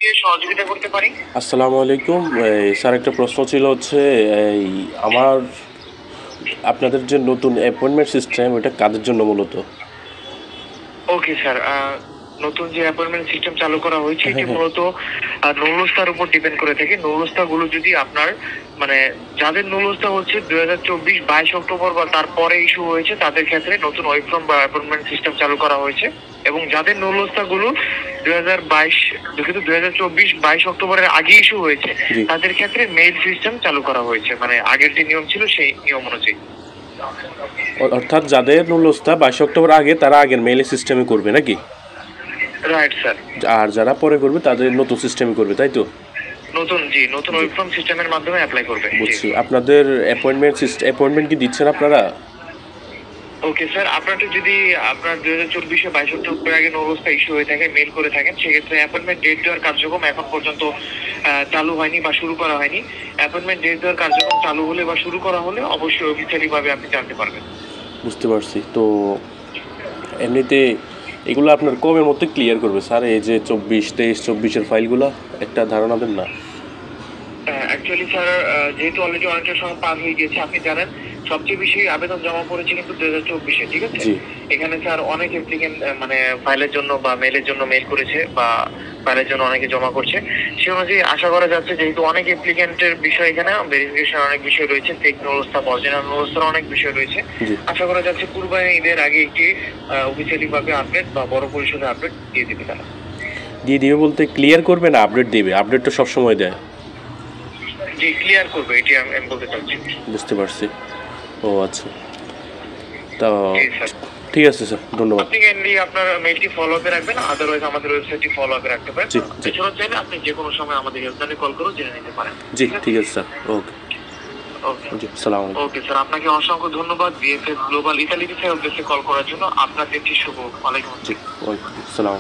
সহযোগিতা করতে পারি? আসসালামু আলাইকুম। স্যার, একটা প্রশ্ন ছিল হচ্ছে এই আমার আপনাদের যে নতুন অ্যাপয়েন্টমেন্ট সিস্টেম ওটা কাদের জন্য মূলত? ওকে স্যার, নতুন যে অ্যাপয়েন্টমেন্ট সিস্টেম চালু করা হয়েছে হ্যাঁ, এটি হ্যাঁ। মূলত নুরুস্তার উপর ডিপেন্ড করে থাকে। নুরুস্তাগুলো যদি আপনার মানে যাদের নুরুস্তা হচ্ছে 2024-22 অক্টোবর বা তারপরে ইস্যু হয়েছে তাদের ক্ষেত্রে নতুন ওয়েব ফর্ম বা অ্যাপয়েন্টমেন্ট সিস্টেম চালু করা হয়েছে, এবং যাদের নুরুস্তাগুলো 2022 দুঃখিত 2024-22 অক্টোবরের আগে ইস্যু হয়েছে জি। তাদের ক্ষেত্রে মেইল সিস্টেম চালু করা হয়েছে, মানে আগের যে নিয়ম ছিল সেই নিয়ম অনুযায়ী। অর্থাৎ যাদের নুলস্তা 22 অক্টোবর আগে তারা আগের মেইল সিস্টেমে করবে নাকি? Right sir. আর যারা পরে করবে তাদের নতুন সিস্টেমে করবে, তাই তো? নতুন জি, ওয়েব ফর্ম সিস্টেমের মাধ্যমে অ্যাপ্লাই করবে। জি। বুঝছি। আপনাদের অ্যাপয়েন্টমেন্ট কি দিচ্ছেন আপনারা? ওকে স্যার, আপনারটা যদি আপনার 2024-22 অক্টোবর আগে নো অবস্থা ইস্যু হয়ে থাকে, মেল করে থাকেন, সেক্ষেত্রে অ্যাপয়েন্টমেন্ট ডেট দেওয়ার কার্যক্রম এখন পর্যন্ত চালু হয়নি বা শুরু করা হয়নি। অ্যাপয়েন্টমেন্ট ডেট দেওয়ার কার্যক্রম চালু হলে বা শুরু করা হলে অবশ্যই অফিসিয়ালি ভাবে আপনি জানতে পারবেন। বুঝতে পারছি। তো এমনিতে এগুলো আপনার কমের মধ্যে ক্লিয়ার করবে স্যার? এই যে 24, 23, 24-এর ফাইলগুলো একটা ধারণা দেন না? অ্যাকচুয়ালি স্যার, যেহেতু অলরেডি অনেকটা সময় পার হয়ে গেছে, আপনি জানেন সবচেয়ে বেশি আবেদন জমা পড়েছে কিন্তু 2024-এ, ঠিক আছে? জি। এখানে স্যার অনেক অ্যাপ্লিকেন্ট মানে ফাইলের জন্য বা মেলের জন্য মেল করেছে বা ফাইলের জন্য অনেকে জমা করছে। সে অনুযায়ী আশা করা যাচ্ছে, যেহেতু অনেক অ্যাপ্লিকেন্টের বিষয় এখানে ভেরিফিকেশন অনেক বিষয় রয়েছে, ফেক অবস্থা অরিজিনাল অবস্থার অনেক বিষয় রয়েছে। জি। আশা করা যাচ্ছে কুরবানি ঈদের আগে একটি অফিসিয়ালি ভাবে আপডেট বা বড় পরিসরে আপডেট দিয়ে দিবে তারা। দিয়ে দিবে বলতে ক্লিয়ার করবে না আপডেট দিবে? আপডেট তো সবসময় দেয়। জি, ক্লিয়ার করবে, এটি আমি বলতে চাচ্ছি। বুঝতে পারছি। ও আচ্ছা। তা জি স্যার। ঠিক আছে স্যার, ধন্যবাদ। আপনি কাইন্ডলি আপনার মেইলটি ফলো আপে রাখবেন, আদারওয়াইজ আমাদের ওয়েবসাইটটি ফলো আপে রাখতে পারেন। জি, জি। এছাড়াও চাইলে আপনি যে কোনো সময় আমাদের হেল্পলাইনে কল করেও জেনে নিতে পারেন। জি, ঠিক আছে? ঠিক আছে স্যার। ওকে। ওকে। জি, সালাম আলাইকুম। ওকে স্যার, আপনাকে অসংখ্য ধন্যবাদ বিএফএস গ্লোবাল ইতালি থেকে উদ্দেশ্যে কল করার জন্য। আপনার দিনটি শুভ হোক। ওয়ালাইকুম জি, আসসালাম। ওয়ালাইকুম সালাম।